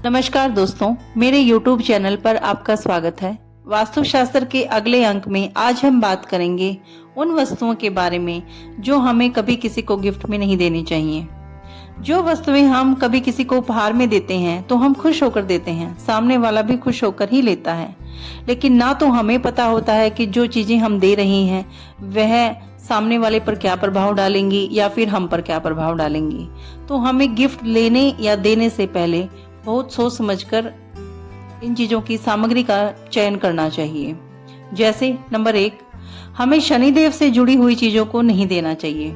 नमस्कार दोस्तों, मेरे YouTube चैनल पर आपका स्वागत है। वास्तुशास्त्र के अगले अंक में आज हम बात करेंगे उन वस्तुओं के बारे में जो हमें कभी किसी को गिफ्ट में नहीं देनी चाहिए। जो वस्तुएं हम कभी किसी को उपहार में देते हैं तो हम खुश होकर देते हैं, सामने वाला भी खुश होकर ही लेता है, लेकिन ना तो हमें पता होता है कि जो चीजें हम दे रहे हैं वह सामने वाले पर क्या प्रभाव डालेंगी या फिर हम पर क्या प्रभाव डालेंगी। तो हमें गिफ्ट लेने या देने से पहले बहुत सोच समझकर इन चीजों की सामग्री का चयन करना चाहिए। जैसे नंबर 1, हमें शनिदेव से जुड़ी हुई चीजों को नहीं देना चाहिए,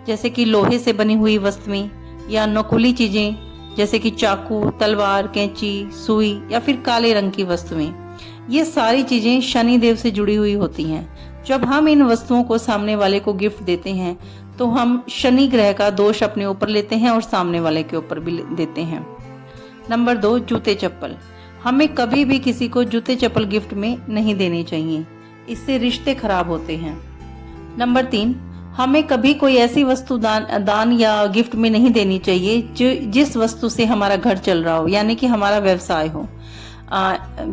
जैसे कि लोहे से बनी हुई वस्तुएं या नकुली चीजें जैसे कि चाकू, तलवार, कैंची, सुई या फिर काले रंग की वस्तुएं। ये सारी चीजें शनिदेव से जुड़ी हुई होती हैं। जब हम इन वस्तुओं को सामने वाले को गिफ्ट देते हैं तो हम शनि ग्रह का दोष अपने ऊपर लेते हैं और सामने वाले के ऊपर भी देते हैं। नंबर 2, जूते चप्पल। हमें कभी भी किसी को जूते चप्पल गिफ्ट में नहीं देने चाहिए, इससे रिश्ते खराब होते हैं। नंबर 3, हमें कभी कोई ऐसी वस्तु दान या गिफ्ट में नहीं देनी चाहिए जिस वस्तु से हमारा घर चल रहा हो, यानी कि हमारा व्यवसाय हो।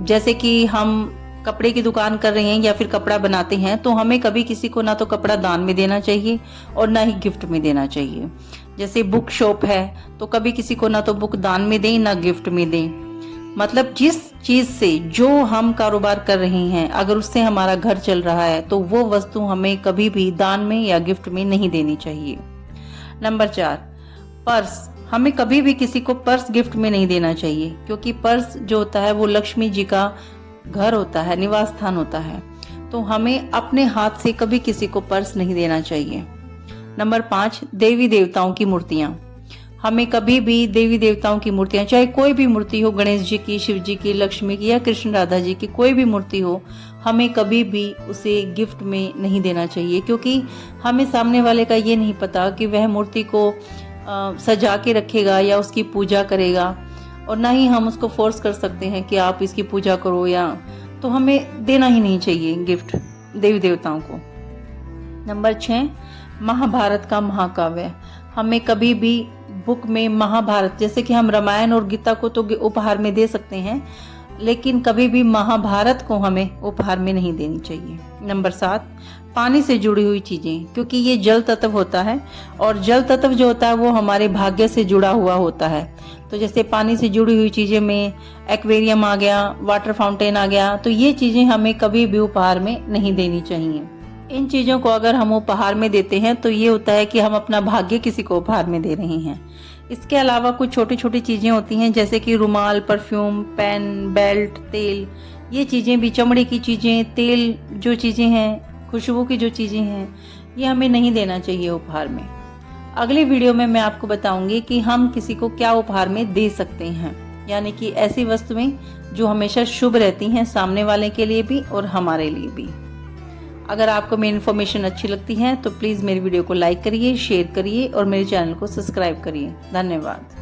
जैसे कि हम कपड़े की दुकान कर रहे हैं या फिर कपड़ा बनाते हैं तो हमें कभी किसी को ना तो कपड़ा दान में देना चाहिए और ना ही गिफ्ट में देना चाहिए। जैसे बुक शॉप है तो कभी किसी को ना तो बुक दान में दें ना गिफ्ट में दें। मतलब जिस चीज से जो हम कारोबार कर रहे हैं अगर उससे हमारा घर चल रहा है तो वो वस्तु हमें कभी भी दान में या गिफ्ट में नहीं देनी चाहिए। Number 4, purse. हमें कभी भी किसी को पर्स गिफ्ट में नहीं देना चाहिए, क्योंकि पर्स जो होता है वो लक्ष्मी जी का घर होता है, निवास स्थान होता है। तो हमें अपने हाथ से कभी किसी को पर्स नहीं देना चाहिए। नंबर 5, देवी देवताओं की मूर्तियां। हमें कभी भी देवी देवताओं की मूर्तियां, चाहे कोई भी मूर्ति हो, गणेश जी की, शिव जी की, लक्ष्मी की या कृष्ण राधा जी की, कोई भी मूर्ति हो, हमें कभी भी उसे गिफ्ट में नहीं देना चाहिए, क्योंकि हमें सामने वाले का ये नहीं पता कि वह मूर्ति को सजा के रखेगा या उसकी पूजा करेगा, और ना ही हम उसको फोर्स कर सकते हैं कि आप इसकी पूजा करो, या तो हमें देना ही नहीं चाहिए गिफ्ट देवी देवताओं को। नंबर 6, महाभारत का महाकाव्य। हमें कभी भी बुक में महाभारत, जैसे कि हम रामायण और गीता को तो उपहार में दे सकते हैं, लेकिन कभी भी महाभारत को हमें उपहार में नहीं देनी चाहिए। नंबर 7, पानी से जुड़ी हुई चीजें, क्योंकि ये जल तत्व होता है और जल तत्व जो होता है वो हमारे भाग्य से जुड़ा हुआ होता है। तो जैसे पानी से जुड़ी हुई चीजें में एक्वेरियम आ गया, वाटर फाउंटेन आ गया, तो ये चीजें हमें कभी भी उपहार में नहीं देनी चाहिए। इन चीजों को अगर हम उपहार में देते हैं तो ये होता है कि हम अपना भाग्य किसी को उपहार में दे रहे हैं। इसके अलावा कुछ छोटी छोटी चीजें होती हैं, जैसे कि रुमाल, परफ्यूम, पेन, बेल्ट, तेल, ये चीजें भी, चमड़े की चीजें, तेल जो चीजें हैं, खुशबू की जो चीजें हैं, ये हमें नहीं देना चाहिए उपहार में। अगली वीडियो में मैं आपको बताऊंगी कि हम किसी को क्या उपहार में दे सकते हैं, यानी कि ऐसी वस्तुएं जो हमेशा शुभ रहती हैं, सामने वाले के लिए भी और हमारे लिए भी। अगर आपको मेरी इन्फॉर्मेशन अच्छी लगती है तो प्लीज़ मेरी वीडियो को लाइक करिए, शेयर करिए और मेरे चैनल को सब्सक्राइब करिए। धन्यवाद।